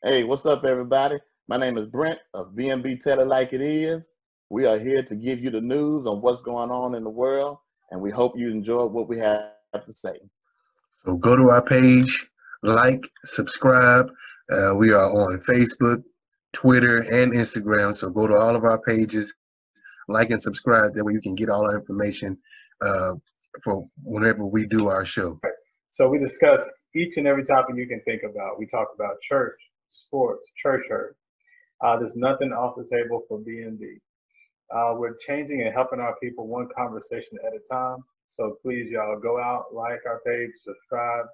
Hey, what's up, everybody? My name is Brent of BNB Tell It Like It Is. We are here to give you the news on what's going on in the world, and we hope you enjoy what we have to say. So go to our page, like, subscribe. We are on Facebook, Twitter, and Instagram. So go to all of our pages, like and subscribe. That way you can get all our information uh, for whenever we do our show. So we discuss each and every topic you can think about. We talk about church, sports, church hurt. There's nothing off the table for B&B. We're changing and helping our people one conversation at a time. So please, y'all, go out, like our page, subscribe.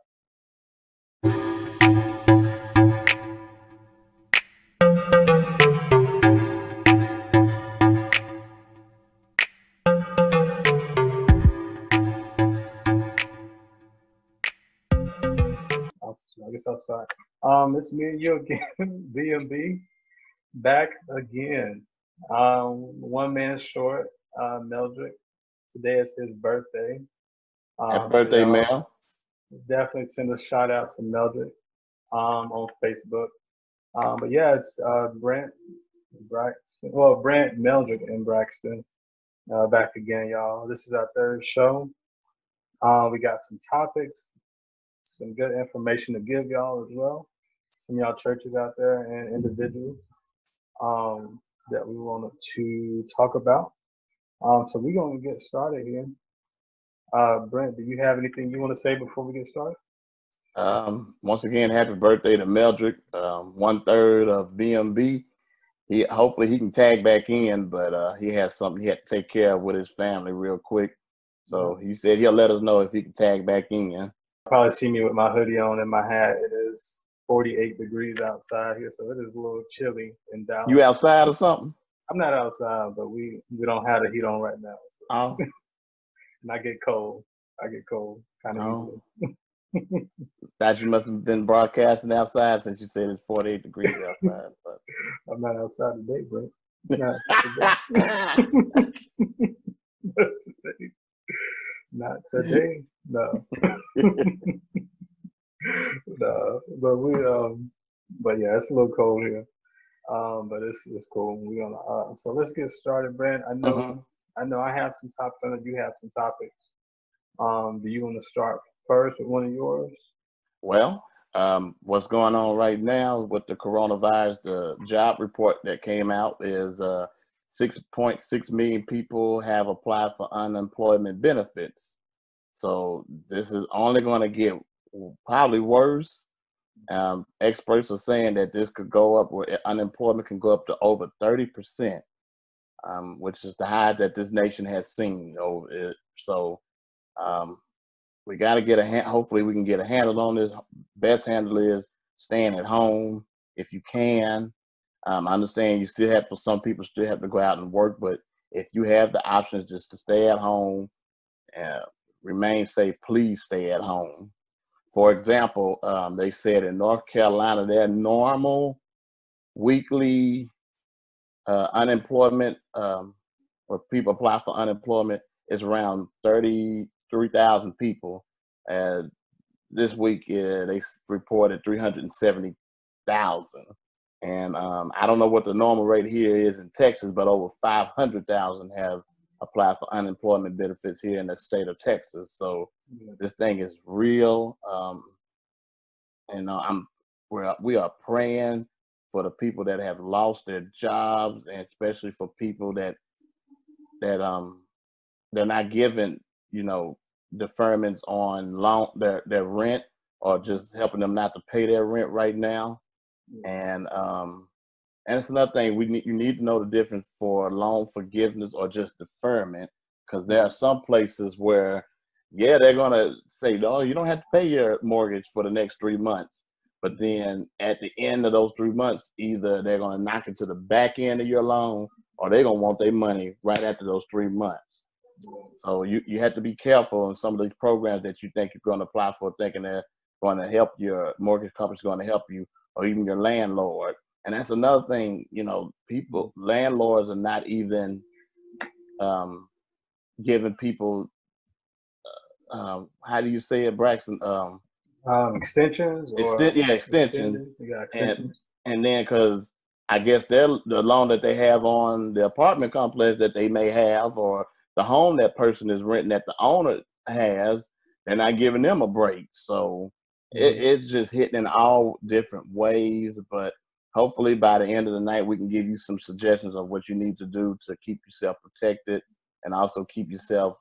I guess I'll start. It's me and you again, B&B, back again. One man short, Meldrick. Today is his birthday. Happy birthday, so Mel. Definitely send a shout out to Meldrick on Facebook. But yeah, it's Brent Braxton. Well, Brent, Meldrick, and Braxton back again, y'all. This is our third show. We got some topics, some good information to give y'all as well. Some of y'all churches out there and individuals that we wanted to talk about. So we're going to get started here. Brent, do you have anything you want to say before we get started? Once again, happy birthday to Meldrick, 1/3 of BMB. Hopefully he can tag back in, but he has something he had to take care of with his family real quick. So he said he'll let us know if he can tag back in. Probably see me with my hoodie on and my hat. It is 48 degrees outside here, so it is a little chilly in Dallas. You outside or something? I'm not outside, but we don't have the heat on right now. So. Oh. And I get cold. Kind of easily. Thought you must have been broadcasting outside since you said it's 48 degrees outside. But I'm not outside today, bro. Not today. No. No. But yeah, it's a little cold here. But it's cool. We're gonna so let's get started, Brent. I know I have some topics. I know you have some topics. Do you want to start first with one of yours? Well, what's going on right now with the coronavirus, the job report that came out is 6.6 million people have applied for unemployment benefits. So this is only going to get probably worse. Experts are saying that this could go up, where unemployment can go up to over 30%, which is the high that this nation has seen over it. So we got to hopefully we can get a handle on this. Best handle is staying at home if you can. I understand some people still have to go out and work, but if you have the options just to stay at home and remain safe, please stay at home. For example, they said in North Carolina, their normal weekly unemployment, where people apply for unemployment, is around 33,000 people. And this week, they reported 370,000. And I don't know what the normal rate here is in Texas, but over 500,000 have applied for unemployment benefits here in the state of Texas. So this thing is real. And we are praying for the people that have lost their jobs, and especially for people that they're not given, deferments on their rent, or just helping them not to pay their rent right now. And it's another thing, you need to know the difference for loan forgiveness or just deferment, because there are some places where, they're gonna say, no, you don't have to pay your mortgage for the next 3 months. But then at the end of those 3 months, either they're gonna knock it to the back end of your loan, or they're gonna want their money right after those 3 months. So you have to be careful in some of these programs that you think you're going to apply for, thinking they're going to help, your mortgage company's going to help you, or even your landlord. And that's another thing, landlords are not even giving people, how do you say it, Braxton? Extensions? Extensions. Yeah, extensions. And then because I guess the loan that they have on the apartment complex that they may have, or the home that person is renting that the owner has, they're not giving them a break. So it's just hitting in all different ways. But hopefully by the end of the night, we can give you some suggestions of what you need to do to keep yourself protected and also keep yourself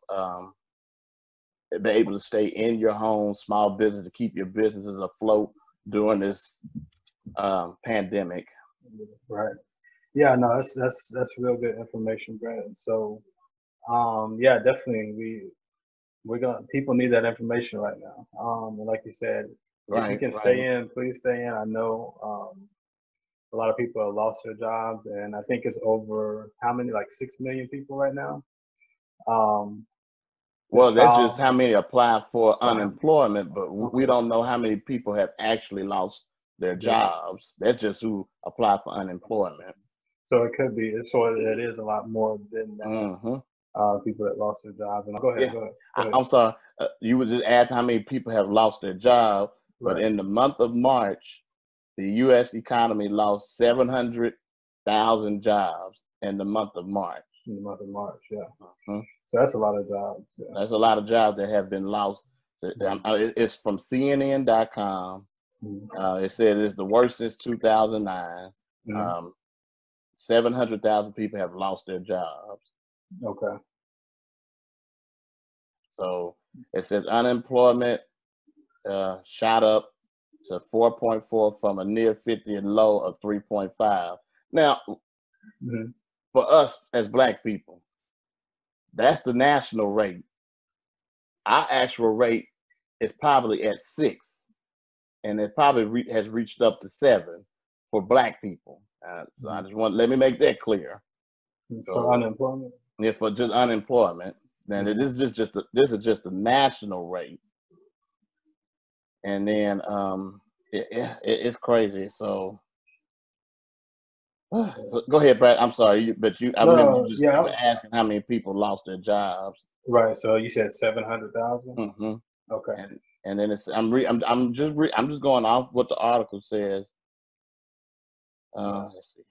be able to stay in your home, small business, to keep your businesses afloat during this pandemic. Right. Yeah, no, that's real good information, Brandon. So yeah, definitely people need that information right now. And like you said, if you can stay in, please stay in. I know a lot of people have lost their jobs, and I think it's over how many, like 6 million people right now. Well, that's just how many apply for unemployment, but we don't know how many people have actually lost their jobs. That's just who apply for unemployment. So it could be, so it is a lot more than that. People that lost their jobs. And go ahead. I'm sorry. You would just ask how many people have lost their job, but in the month of March, the U.S. economy lost 700,000 jobs in the month of March. In the month of March, yeah. So that's a lot of jobs. Yeah. That's a lot of jobs that have been lost. It's from CNN.com. It says it's the worst since 2009. 700,000 people have lost their jobs. Okay. So it says unemployment shot up to 4.4 from a near 50 and low of 3.5. Now, for us as Black people, that's the national rate. Our actual rate is probably at 6, and it probably has reached up to 7 for Black people. So I just let me make that clear. For unemployment? Yeah, for just unemployment. Then this is just the national rate. And then it's crazy. So go ahead, Brad. I'm sorry, but I remember you were asking how many people lost their jobs. Right. So you said 700,000. Okay. And then I'm just going off what the article says. Let's see.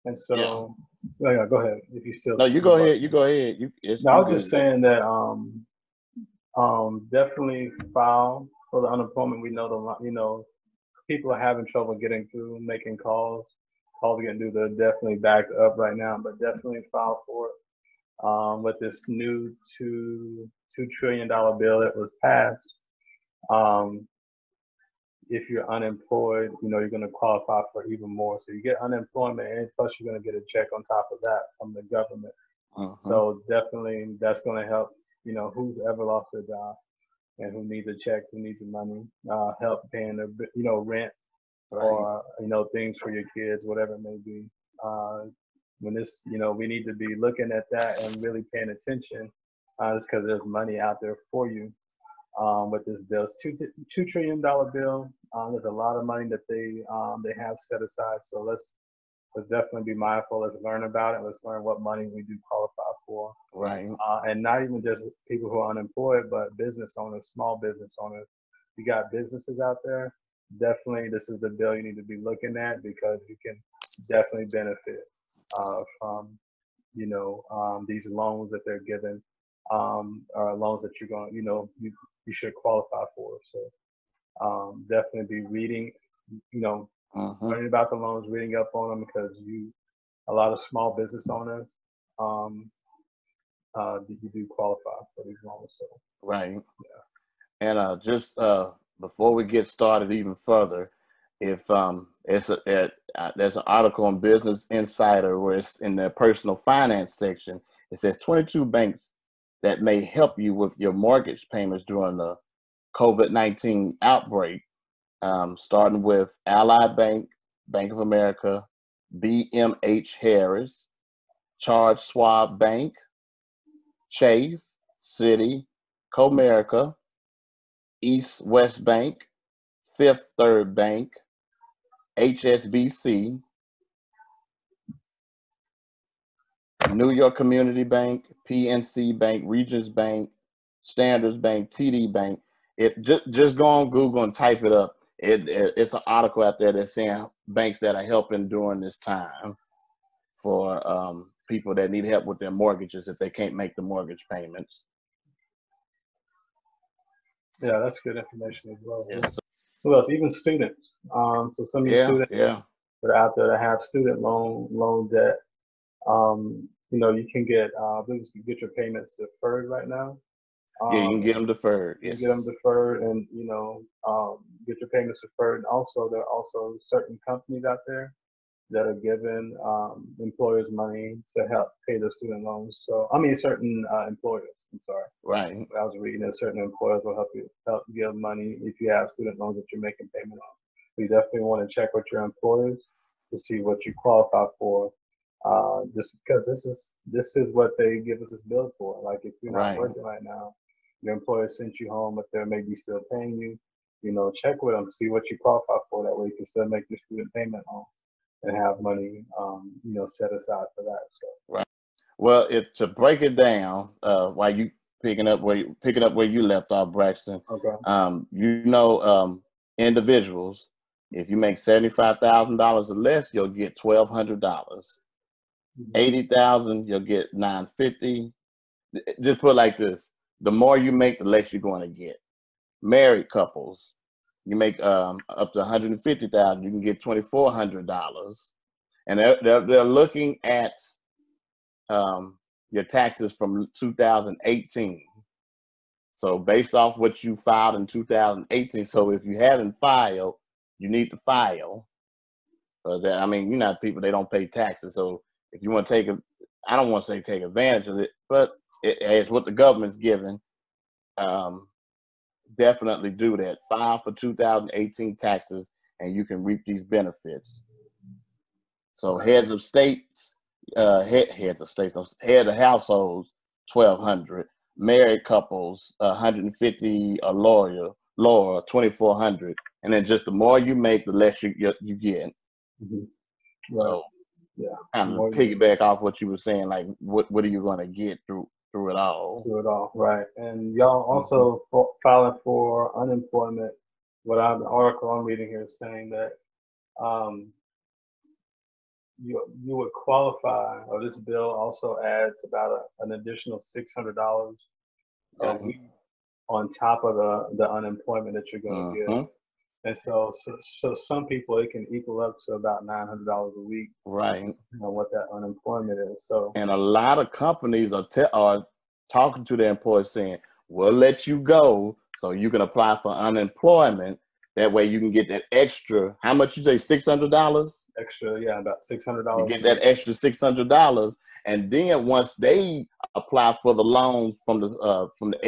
And so, yeah, go ahead. If you still. No, you go ahead. You go ahead. I was just saying that definitely file for the unemployment. We know people are having trouble getting through, making calls. Calls getting through. They're definitely backed up right now, but definitely file for it. With this new $2 trillion bill that was passed, if you're unemployed, you're going to qualify for even more. So you get unemployment, and plus you're going to get a check on top of that from the government. So definitely that's going to help, who's ever lost their job and who needs a check, who needs the money, help paying their, rent or, things for your kids, whatever it may be. When this, we need to be looking at that and really paying attention, just because there's money out there for you. With this bill, it's $2 trillion bill. There's a lot of money that they have set aside. So let's definitely be mindful. Let's learn about it. Let's learn what money we do qualify for. Right. And not even just people who are unemployed, but business owners, small business owners. You got businesses out there. Definitely, this is the bill you need to be looking at, because you can definitely benefit from these loans that they're giving. Loans that you're going, you should qualify for. So definitely be reading, learning about the loans, reading up on them, because a lot of small business owners, you do qualify for these loans. So right. Yeah. And just before we get started even further, if there's an article on Business Insider where it's in their personal finance section. It says 22 banks that may help you with your mortgage payments during the COVID-19 outbreak, starting with Ally Bank, Bank of America, BMH Harris, Charles Schwab Bank, Chase, Citi, Comerica, East West Bank, Fifth Third Bank, HSBC, New York Community Bank, PNC Bank, Regions Bank, Standards Bank, TD Bank. Just go on Google and type it up. It's an article out there that's saying banks that are helping during this time for people that need help with their mortgages if they can't make the mortgage payments. Yeah, that's good information as well. Yes. Who else? Even students. So some of you students that are out there that have student loan debt, you know, you can get, I believe you can get your payments deferred right now. Yeah, you can get them deferred. You Yes. get them deferred, and you know, get your payments deferred. And also, there are also certain companies out there that are giving employers money to help pay their student loans. So, I mean, certain employers. I'm sorry. Right. I was reading that certain employers will help give money if you have student loans that you're making payment on. So you definitely want to check with your employers to see what you qualify for. Just because this is what they give us this bill for. Like if you're not working right now, your employer sent you home, but they may be still paying you. You know, check with them, see what you qualify for. That way, you can still make your student payment home and have money, you know, set aside for that. So. Right. Well, to break it down, while you picking up where you left off, Braxton. Okay. You know, individuals, if you make $75,000 or less, you'll get $1,200. $80,000, you'll get $950. Just put it like this: the more you make, the less you're going to get. Married couples, you make up to $150,000, you can get $2,400, and they're looking at your taxes from 2018. So based off what you filed in 2018, so if you haven't filed, you need to file. I mean, you know, people, they don't pay taxes. So if you want to I don't want to say take advantage of it, but it's what the government's giving. Definitely do that. File for 2018 taxes, and you can reap these benefits. So heads of states, head of households, $1,200. Married couples, $150. A lower, $2,400. And then just the more you make, the less you get. Mm-hmm. Right. So, yeah. Kind of piggyback off what you were saying, like what are you going to get through it all? Through it all, right? And y'all also filing for unemployment. The article I'm reading here is saying that you would qualify, or this bill also adds about an additional $600 a week on top of the unemployment that you're going to get. And so some people, it can equal up to about $900 a week. Right. You know what that unemployment is. So. And a lot of companies are talking to their employees saying, "We'll let you go so you can apply for unemployment. That way you can get that extra." How much you say? $600. Extra, yeah, about $600. You get that extra $600, and then once they apply for the loans from the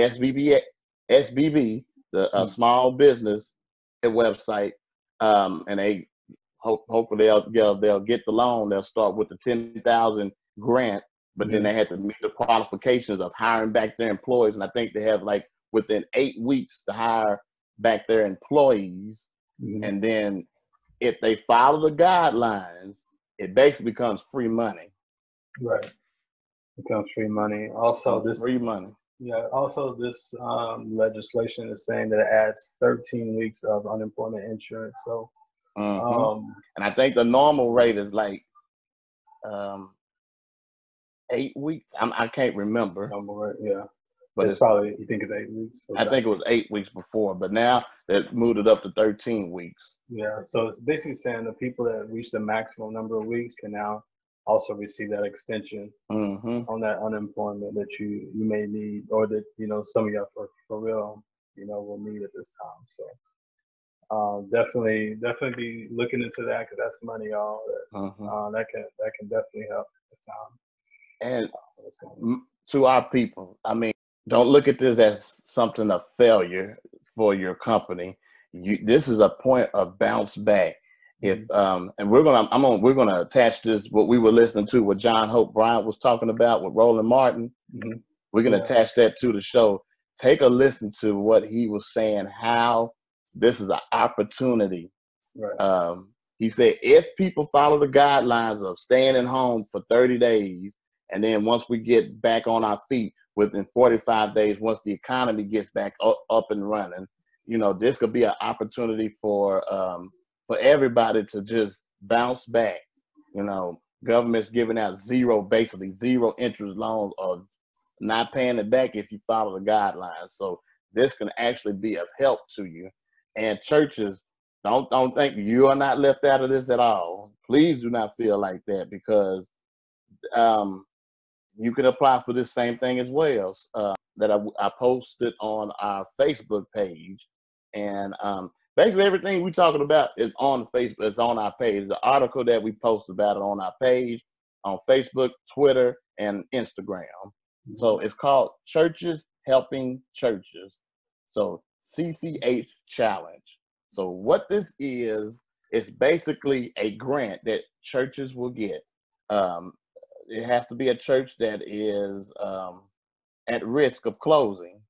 SBB, the small business website, and they hopefully they'll get the loan. They'll start with the $10,000 grant, but then they have to meet the qualifications of hiring back their employees, and I think they have like within 8 weeks to hire back their employees. And then if they follow the guidelines, it basically becomes free money. Right. It becomes free money. Also, this free money. Yeah. Also, this legislation is saying that it adds 13 weeks of unemployment insurance. So, and I think the normal rate is like 8 weeks. I can't remember. Normal rate, yeah. But it's probably, you think it's 8 weeks? I think it was 8 weeks before, but now they've moved it up to 13 weeks. Yeah, so it's basically saying the people that reach the maximum number of weeks can now also receive that extension on that unemployment that you may need, or that, you know, some of you for real, you know, will need at this time. So definitely be looking into that, because that's money, y'all. That can definitely help this time. And to our people, I mean, don't look at this as something of failure for your company. This is a point of bounce back. If and we're gonna attach this, what we were listening to, what John Hope Bryant was talking about with Roland Martin. We're gonna attach that to the show. Take a listen to what he was saying, how this is an opportunity. Right. He said if people follow the guidelines of staying at home for 30 days, and then once we get back on our feet within 45 days, once the economy gets back up and running, this could be an opportunity for everybody to just bounce back. Government's giving out basically zero interest loans, or not paying it back if you follow the guidelines. So this can actually be of help to you. And churches, don't think you are not left out of this at all. Please do not feel like that, because you can apply for this same thing as well. That I posted on our Facebook page, and basically everything we're talking about is on Facebook. It's on our page. The article that we posted about it on our page, on Facebook, Twitter, and Instagram. So it's called Churches Helping Churches. So CCH Challenge. So what this is, it's basically a grant that churches will get. It has to be a church that is at risk of closing.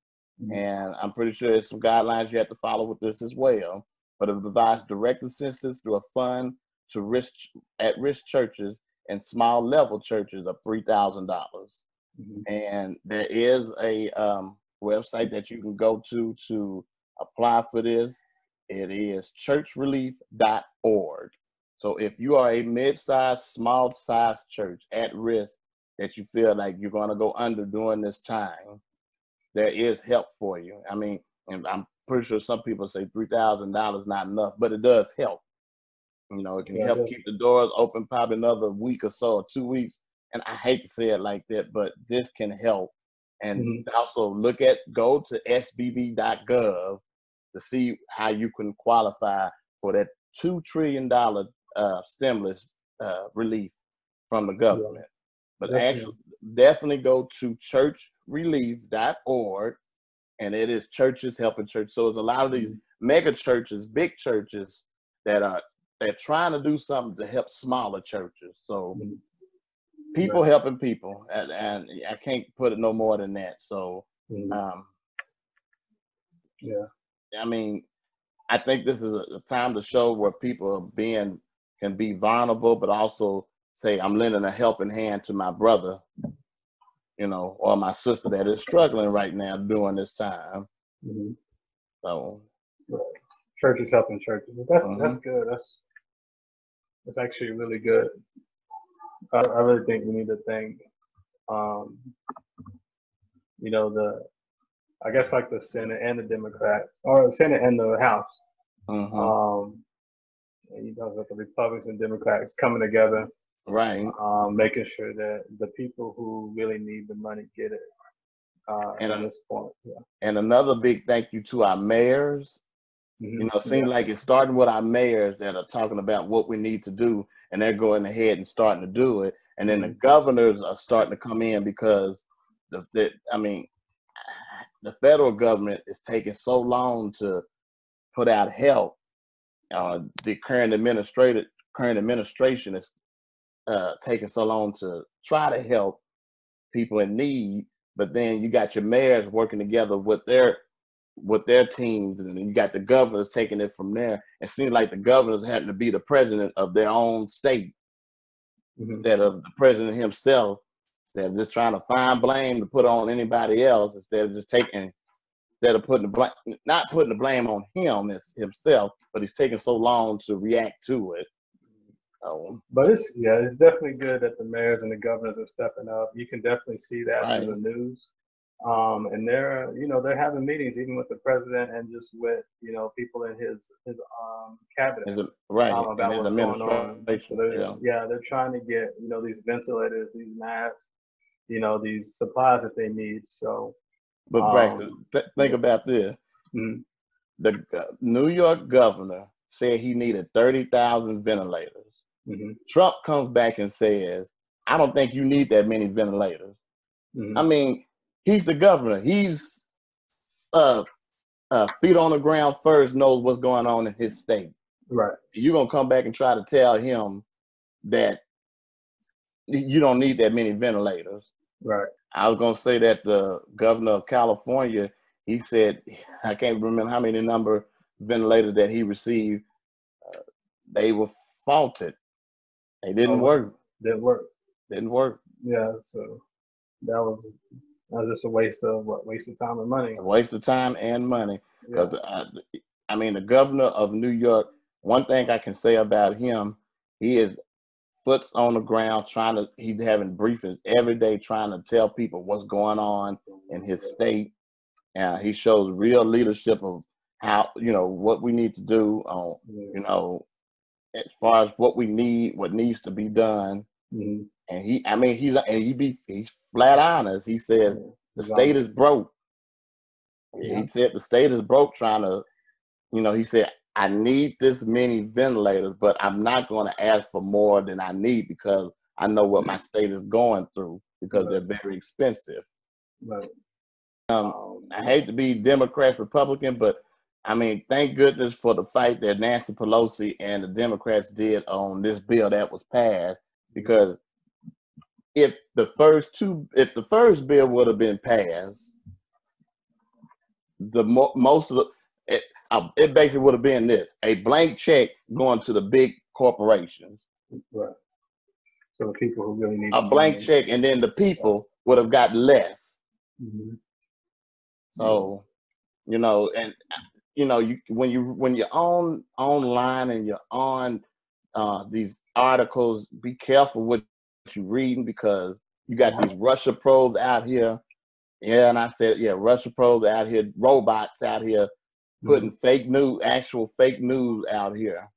And I'm pretty sure there's some guidelines you have to follow with this as well. But it provides direct assistance through a fund to at-risk churches and small level churches of $3,000. And there is a website that you can go to apply for this. It is churchrelief.org. So if you are a mid-sized, small-sized church at risk that you feel like you're going to go under during this time, there is help for you. I mean, and I'm pretty sure some people say $3,000 not enough, but it does help. It can help keep the doors open probably another week or so, or 2 weeks. And I hate to say it like that, but this can help. And also go to sbb.gov to see how you can qualify for that $2 trillion stimulus relief from the government. But actually, definitely go to churchrelief.org, and it is Churches Helping Churches. So there's a lot of these mega churches, big churches they're trying to do something to help smaller churches. So people helping people, and I can't put it no more than that. So, I mean, I think this is a time to show where people can be vulnerable, but also say, I'm lending a helping hand to my brother, or my sister that is struggling right now during this time. So, churches helping churches. That's good. That's actually really good. I really think we need to thank, I guess like the Senate and the Democrats, or the Senate and the House. And the Republicans and Democrats coming together, right? Making sure that the people who really need the money get it. At this point, And another big thank you to our mayors. It seems like it's starting with our mayors that are talking about what we need to do, and they're going ahead and starting to do it. And then the governors are starting to come in, because the federal government is taking so long to put out help. The current administration is taking so long to try to help people in need, but then you got your mayors working together with their teams, and then you got the governors taking it from there. It seems like the governors having to be the president of their own state instead of the president himself. They're just trying to find blame to put on anybody else instead of putting not putting the blame on him himself, but he's taking so long to react to it. But it's definitely good that the mayors and the governors are stepping up. You can definitely see that in the news. And they're having meetings even with the president and just with people in his cabinet about what's going on. So they're trying to get these ventilators, these masks, these supplies that they need. So, but Braxton, think about this: the New York governor said he needed 30,000 ventilators. Trump comes back and says, "I don't think you need that many ventilators." I mean, he's the governor. He's feet on the ground first, knows what's going on in his state. Right. You're going to come back and try to tell him that you don't need that many ventilators. Right. I was going to say that the governor of California, he said, I can't remember how many number ventilators that he received. They were faulted. They didn't work. Didn't work. Didn't work. Yeah, so that was Just a waste of time and money. A waste of time and money. Yeah. Because I mean, the governor of New York. One thing I can say about him, he is foot's on the ground he's having briefings every day trying to tell people what's going on in his state. And he shows real leadership of how, what we need to do on, as far as what needs to be done. Mm-hmm. And he's flat honest. He says the state is broke. Yeah. He said the state is broke trying to, he said, I need this many ventilators, but I'm not going to ask for more than I need because I know what my state is going through because they're very expensive. Right. I hate to be Democrat, Republican, but I mean, thank goodness for the fight that Nancy Pelosi and the Democrats did on this bill that was passed, because if the first bill would have been passed, most of it basically would have been this: a blank check going to the big corporations. Right. So the people who really need a blank check, and then the people would have got less. Mm-hmm. So, and when you're online and you're on these articles, be careful what you're reading, because you got these Russia probes out here. Yeah, and I said, Russia probes out here, robots out here putting actual fake news out here.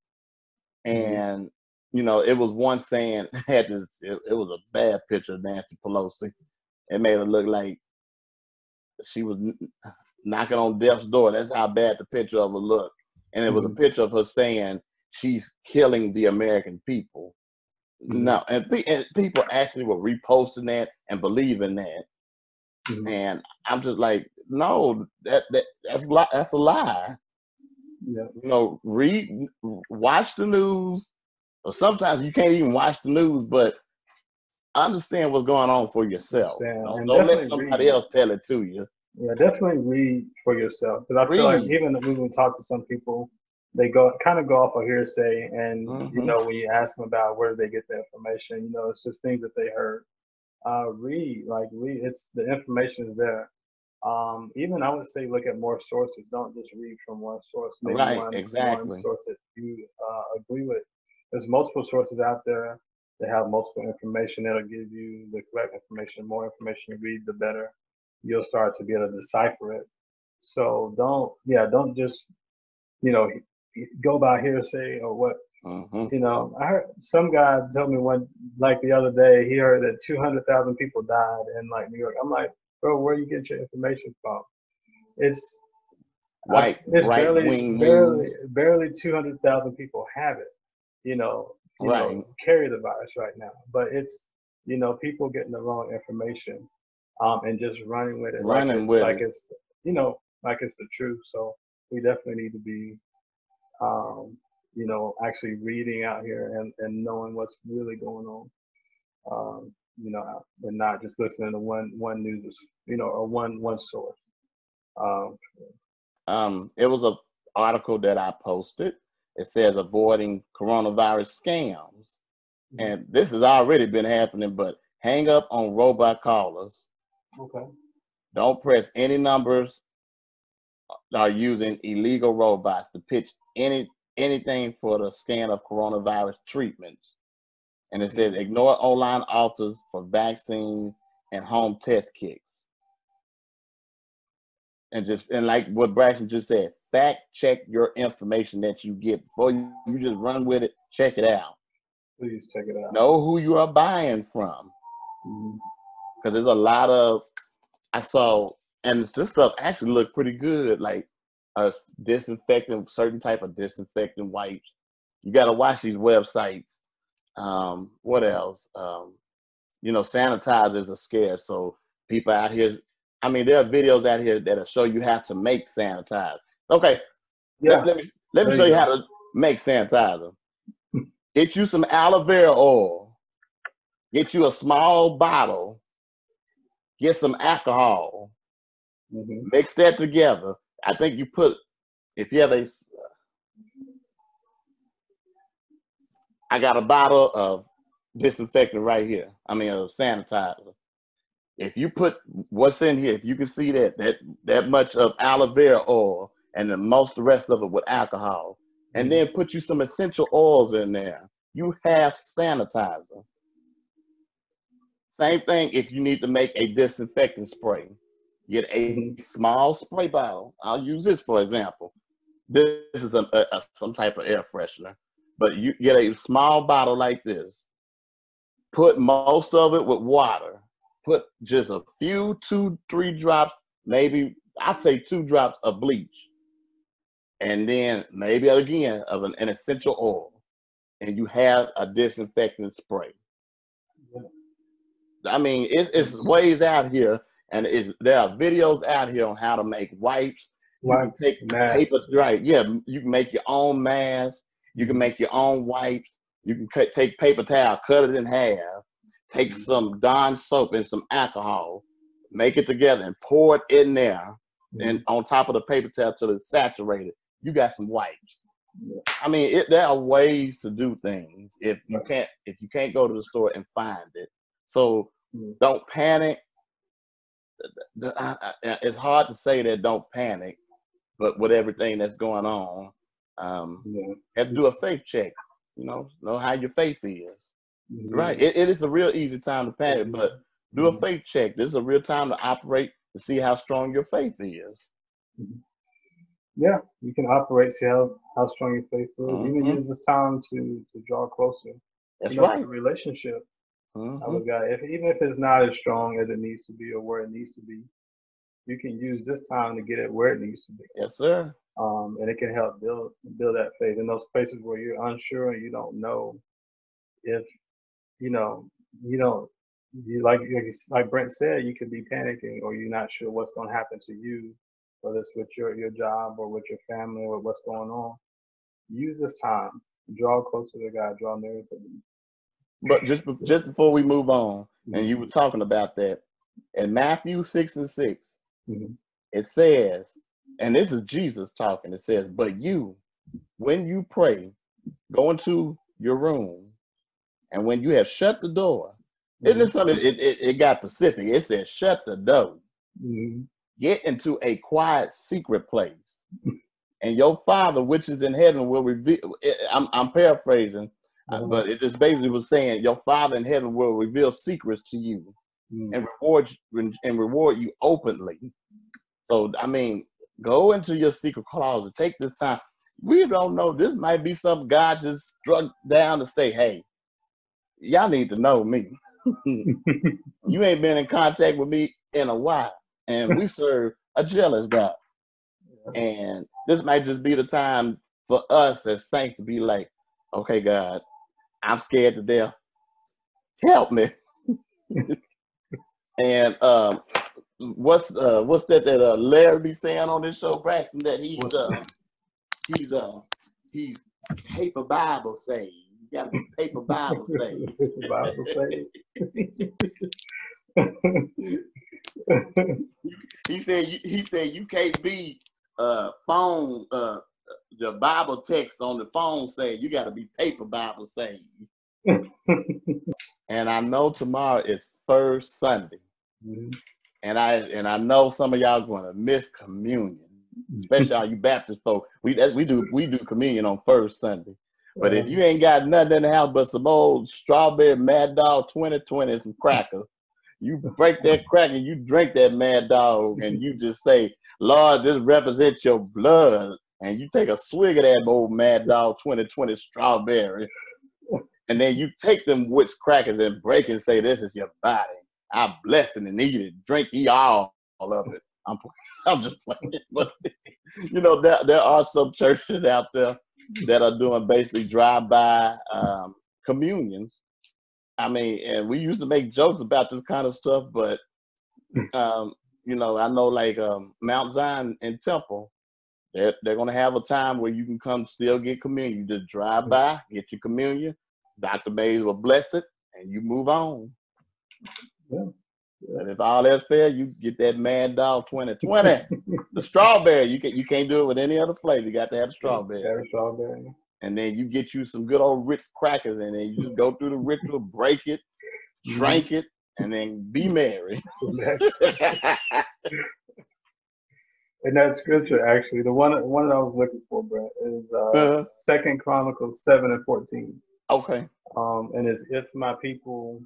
And it was one saying it was a bad picture of Nancy Pelosi. It made her look like she was knocking on death's door. That's how bad the picture of her looked. And it was a picture of her saying she's killing the American people. No, and people actually were reposting that and believing that. And I'm just like, no, that's a lie. Yeah. Watch the news, or sometimes you can't even watch the news, but understand what's going on for yourself. Don't let somebody else tell it to you. Yeah, definitely read for yourself, because I feel like even when we talk to some people, they go off of hearsay, and when you ask them about where they get the information, it's just things that they heard. Read. It's the information is there. Even I would say look at more sources. Don't just read from one source. Maybe one source that you agree with. There's multiple sources out there that have multiple information that'll give you the correct information. The more information you read, the better you'll start to be able to decipher it. So don't just go by hearsay or what. I heard some guy tell me the other day, he heard that 200,000 people died in New York. I'm like, bro, where you get your information from? It's barely 200,000 people have it, carry the virus right now. But it's, people getting the wrong information and just running with it. It's the truth. So we definitely need to be actually reading out here and knowing what's really going on, and not just listening to one news, or one source. It was an article that I posted. It says avoiding coronavirus scams. And this has already been happening, but hang up on robot callers. Okay. Don't press any numbers that are using illegal robots to pitch anything for the scan of coronavirus treatments. And it says ignore online offers for vaccines and home test kits. And like what Braxton just said, fact check your information that you get before you just run with it. Check it out. Please check it out. Know who you are buying from. Because there's a lot of, I saw, and this stuff actually looked pretty good, like disinfecting, certain type of disinfectant wipes. You got to watch these websites. What else? Sanitizers are scarce. So people out here, there are videos out here that'll show you how to make sanitizer. Okay. Yeah. Let me show you how to make sanitizer. Get you some aloe vera oil. Get you a small bottle. Get some alcohol. Mix that together. I think you put, if you have I got a bottle of disinfectant right here. Of sanitizer. If you put what's in here, if you can see that much of aloe vera oil and then most the rest of it with alcohol, and then put you some essential oils in there, you have sanitizer. Same thing if you need to make a disinfectant spray. Get a small spray bottle. I'll use this for example. This is some type of air freshener, but you get a small bottle like this. Put most of it with water. Put just a few, 2-3 drops, maybe I say 2 drops of bleach, and then maybe again of an essential oil, and you have a disinfectant spray. I mean, it's ways out here, and there are videos out here on how to make wipes. You can take paper, right? Yeah, you can make your own mask. You can make your own wipes. You can take paper towel, cut it in half, take some Dawn soap and some alcohol, make it together, and pour it in there, and on top of the paper towel till it's saturated. You got some wipes. I mean, there are ways to do things if you can't go to the store and find it. So don't panic. It's hard to say that don't panic, but with everything that's going on, have to do a faith check. Know how your faith is. Right. It is a real easy time to panic, but do a faith check. This is a real time to operate to see how strong your faith is. Yeah, you can operate, see how strong your faith is. Even use this time to draw closer. That's right. The relationship with God. Even if it's not as strong as it needs to be or where it needs to be, you can use this time to get it where it needs to be. Yes, sir. And it can help build that faith in those places where you're unsure and you don't know if like Brent said, you could be panicking or you're not sure what's going to happen to you, whether it's with your job or with your family or what's going on. Use this time, draw closer to God, draw nearer to Him. But just before we move on, and you were talking about that, in Matthew 6:6, it says, and this is Jesus talking, it says, but you, when you pray, go into your room, and when you have shut the door, it got specific. It says, shut the door. Get into a quiet, secret place, and your Father, which is in heaven, will reveal. I'm paraphrasing, but it just basically was saying, your Father in heaven will reveal secrets to you and reward you openly. So, I mean, go into your secret closet. Take this time. We don't know. This might be something God just struck down to say, hey, y'all need to know me. You ain't been in contact with me in a while. And we serve a jealous God. And this might just be the time for us as saints to be like, okay, God, I'm scared to death. Help me. And what's that Larry be saying on this show, Braxton, that he's paper Bible saved. You gotta be paper Bible saved. Bible saved. He said you can't be phone the Bible text on the phone saying you got to be paper Bible saved. And I know tomorrow is First Sunday, and I know some of y'all going to miss communion, especially all you Baptist folks. We do communion on First Sunday. But if you ain't got nothing in the house but some old strawberry Mad Dog 2020 and some crackers, you break that cracker, you drink that Mad Dog, and you just say, Lord, this represents your blood. And you take a swig of that old Mad Dog 2020 strawberry, and then you take them witch crackers and break and say, this is your body. I blessed it and eat it. Drink all of it. I'm just playing. But, there are some churches out there that are doing basically drive-by communions. I mean, and we used to make jokes about this kind of stuff, but, I know like Mount Zion and Temple, they're going to have a time where you can come still get communion. You just drive by, get your communion. Dr. Mays will bless it, and you move on. Yeah. And if all else fails, you get that Mad Dog 2020. The strawberry, you can't do it with any other flavor. You got to have the strawberry. Yeah, strawberry. And then you get you some good old Ritz crackers, and then you just go through the ritual, break it, drink it, and then be merry. In that scripture, actually, the one that I was looking for, Brent, is 2 Chronicles 7:14. Okay. And it's, if my people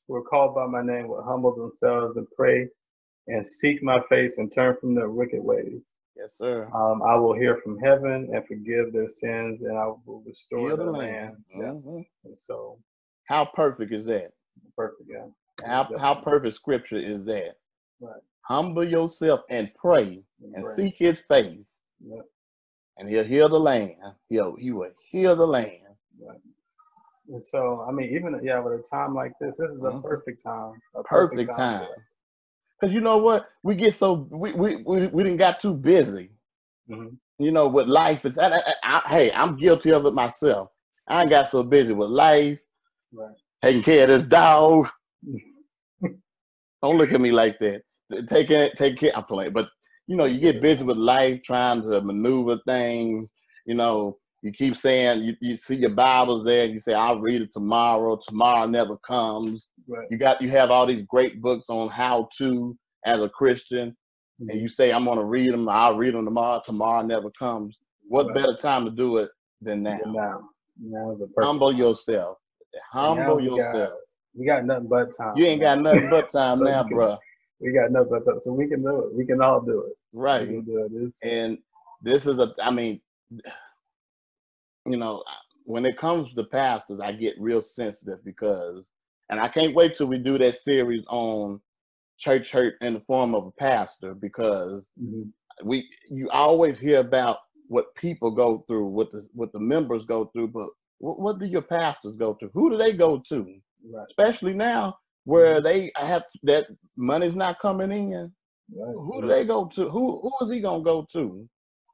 who are called by my name will humble themselves and pray and seek my face and turn from their wicked ways. Yes, sir. I will hear from heaven and forgive their sins, and I will restore their land. Mm-hmm. And so, how perfect is that? Perfect, yeah. How perfect scripture is that? Right. Humble yourself and pray and seek his face, and he'll heal the land. He will heal the land. Right. And so, I mean, even with a time like this is a perfect time. Perfect time. Because you know what? We get so we didn't got too busy. You know, with life. It's hey, I'm guilty of it myself. I ain't got so busy with life, taking care of this dog. Don't look at me like that. Take care. I'm playing, but you know, you get busy with life, trying to maneuver things. You know, you keep saying you see your Bibles there, and you say, "I'll read it tomorrow." Tomorrow never comes. Right. You have all these great books on how to as a Christian, and you say, "I'm going to read them. I'll read them tomorrow." Tomorrow never comes. What better time to do it than now? Now is the perfect Humble time. Yourself. Humble yourself. We got nothing but time. You ain't got nothing but time now, bro. We got nothing but time, so we can do it. We can all do it. Right. We can do it. And this is I mean, you know, when it comes to pastors, I get real sensitive because, and I can't wait till we do that series on church hurt in the form of a pastor, because you always hear about what people go through, what the members go through, but what do your pastors go through? Who do they go to? Right. Especially now where they have that money's not coming in. Right. Who do they go to? Who is he gonna go to?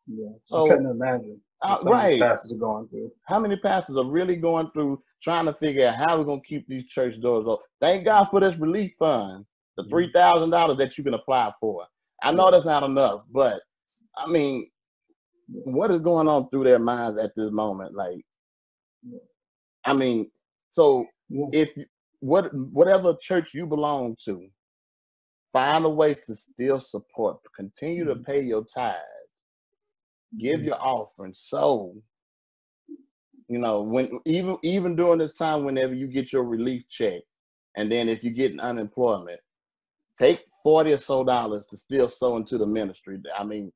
Yeah, so, I couldn't imagine. Right. Pastors are going through. How many pastors are really going through trying to figure out how we're gonna keep these church doors open? Thank God for this relief fund, the $3,000 that you can apply for. I know that's not enough, but I mean, what is going on through their minds at this moment? Like, I mean, so if whatever church you belong to, find a way to still support, continue to pay your tithe, give your offering. So, you know, when even during this time, whenever you get your relief check, and then if you get an unemployment, take $40 or so to still sow into the ministry. I mean,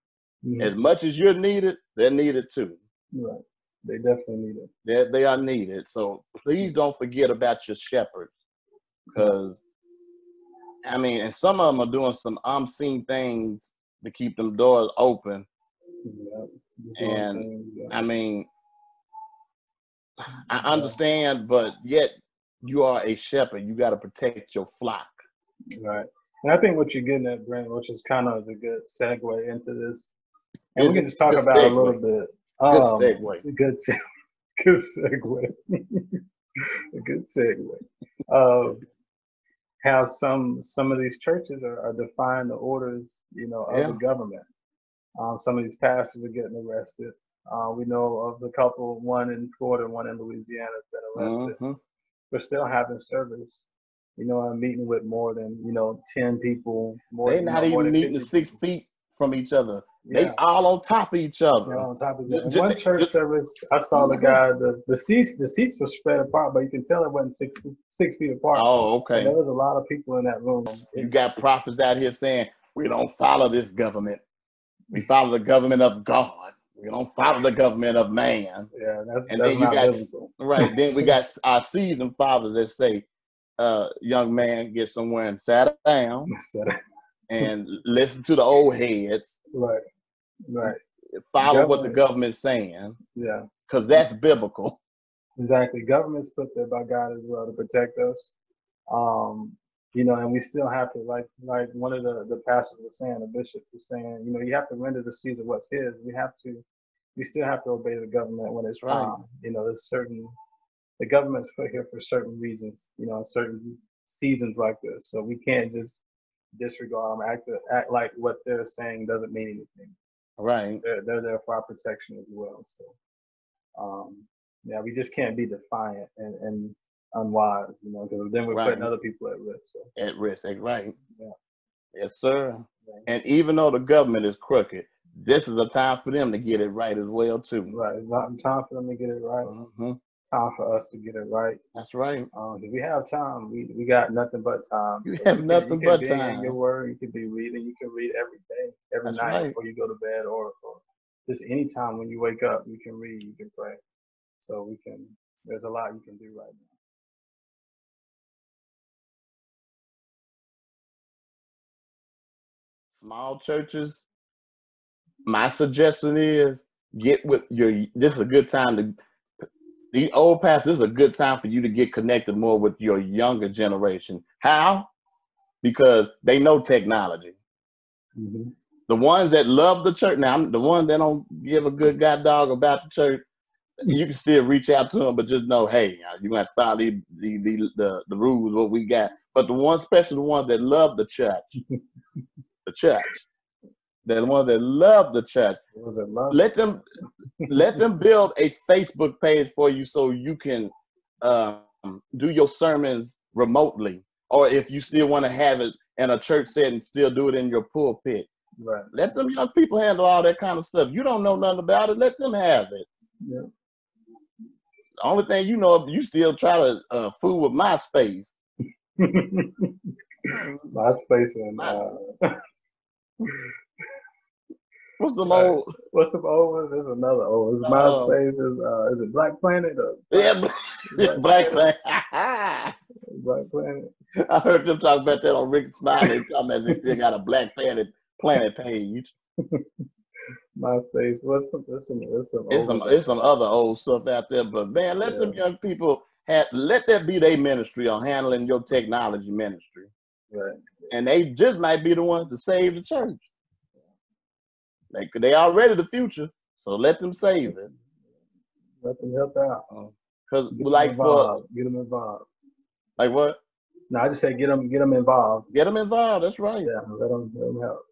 as much as you're needed, they're needed too. Right. They definitely need it. They are needed. So please don't forget about your shepherds, because I mean, and some of them are doing some unseen things to keep them doors open. And I mean, I understand, but yet you are a shepherd. You got to protect your flock. Right. And I think what you're getting at, Brent, which is kind of a good segue into this, and we can just talk about it a little bit. Good segue. Good segue. A good segue. How some of these churches are defying the orders, you know, of the government. Some of these pastors are getting arrested. We know of the couple, one in Florida, one in Louisiana, has been arrested. We're still having service. You know, I'm meeting with more than 10 people. They're not even meeting 6 feet from each other. Yeah. They all on top of each other. They're on top of each other. One church service, I saw the guy. The seats were spread apart, but you can tell it wasn't 6 feet apart. Oh, okay. And there was a lot of people in that room. You got prophets out here saying, "We don't follow this government. We follow the government of God. We don't follow the government of man." Yeah, that's then you got right. Then we got our seasoned fathers that say, "Young man, get somewhere and sit down and listen to the old heads." Right. Right. Follow what the government's saying. Yeah. Because that's biblical. Exactly. Government's put there by God as well to protect us. You know, and we still have to, like one of the pastors was saying, the bishop was saying, you know, you have to render to Caesar what's his. We still have to obey the government when it's time. You know, the government's put here for certain reasons, you know, certain seasons like this. So we can't just disregard them, act like what they're saying doesn't mean anything. Right. They're there for our protection as well. So, yeah, we just can't be defiant and unwise, you know, because then we're Right. putting other people at risk. So, At risk, that's right. Yeah. Yes, sir. right. And even though the government is crooked, this is a time for them to get it right as well too. Right. It's not time for them to get it right. Hmm. Time for us to get it right. That's right. If we have time, we got nothing but time. You So have you nothing can but be in time. your word. You can be reading. You can read every day, every That's night right. before you go to bed, or just any time when you wake up. You can read. You can pray. So we can. There's a lot you can do right now. Small churches, my suggestion is get with your, this is a good time to, the old pastors, this is a good time for you to get connected more with your younger generation. How? Because they know technology. Mm-hmm. The ones that love the church, now the ones that don't give a good god dog about the church, you can still reach out to them, but just know, hey, you got to follow the rules, what we got. But the ones, especially the ones that love the church, they're the ones that love the church. Let them build a Facebook page for you so you can do your sermons remotely, or if you still want to have it in a church setting, still do it in your pulpit. Right. Let them young people handle all that kind of stuff. You don't know nothing about it. Let them have it. Yeah. The only thing you know, you still try to fool with MySpace. MySpace and what's the old? What's the old ones? There's another old. It's MySpace. Is it Black Planet? Black Planet. Black Planet. I heard them talk about that on Rick Smiley. Talking about they still got a Black Planet page. MySpace. It's some other old stuff out there, but man, let them young people let that be their ministry on handling your technology ministry. Right. And they just might be the ones to save the church. They already the future, so let them save it. Let them help out. Because get them involved. Like what? No, I just say get them involved. Get them involved. That's right. Yeah, let them help.